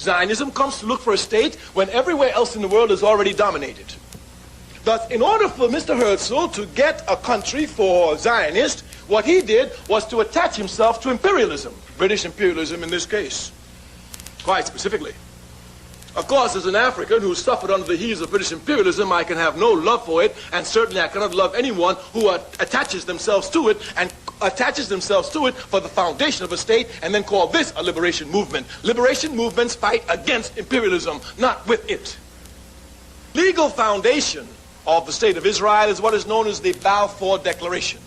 Zionism comes to look for a state when everywhere else in the world is already dominated. Thus, in order for Mr. Herzl to get a country for Zionists, what he did was to attach himself to imperialism, British imperialism in this case, quite specifically. Of course, as an African who suffered under the heels of British imperialism, I can have no love for it, and certainly I cannot love anyone who attaches themselves to it and attaches themselves to it for the foundation of a state and then call this a liberation movement. Liberation movements fight against imperialism, not with it. Legal foundation of the State of Israel is what is known as the Balfour Declaration.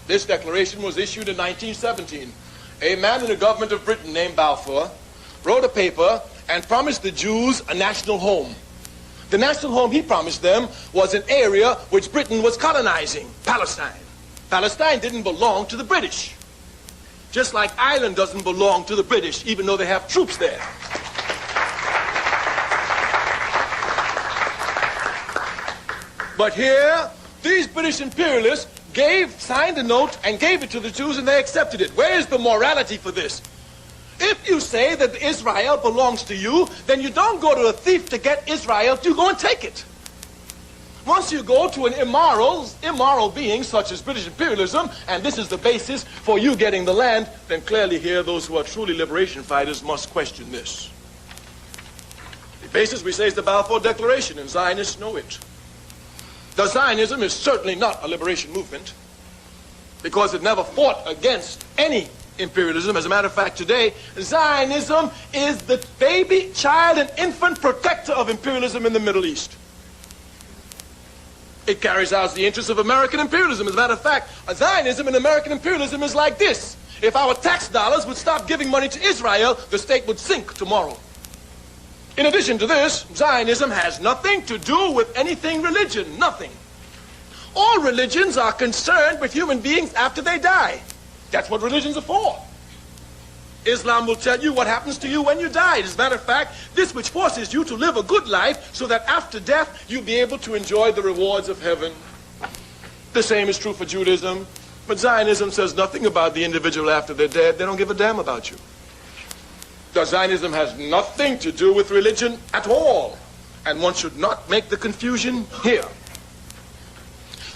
This declaration was issued in 1917. A man in the government of Britain named Balfour wrote a paper and promised the Jews a national home. The national home he promised them was an area which Britain was colonizing, Palestine. Palestine didn't belong to the British, just like Ireland doesn't belong to the British, even though they have troops there. But here, these British imperialists signed a note and gave it to the Jews, and they accepted it. Where is the morality for this? If you say that Israel belongs to you, then you don't go to a thief to get Israel, you go and take it. Once you go to an immoral being such as British imperialism, and this is the basis for you getting the land, then clearly here those who are truly liberation fighters must question this. The basis, we say, is the Balfour Declaration, and Zionists know it. The Zionism is certainly not a liberation movement because it never fought against any imperialism. As a matter of fact, today, Zionism is the baby, child, and infant protector of imperialism in the Middle East. It carries out the interests of American imperialism. As a matter of fact, Zionism and American imperialism is like this. If our tax dollars would stop giving money to Israel, the state would sink tomorrow. In addition to this, Zionism has nothing to do with anything religion, nothing. All religions are concerned with human beings after they die. That's what religions are for. Islam will tell you what happens to you when you die. As a matter of fact, this which forces you to live a good life so that after death you'll be able to enjoy the rewards of heaven. The same is true for Judaism. But Zionism says nothing about the individual after they're dead. They don't give a damn about you. Zionism has nothing to do with religion at all. And one should not make the confusion here.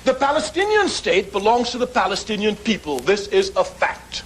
The Palestinian state belongs to the Palestinian people. This is a fact.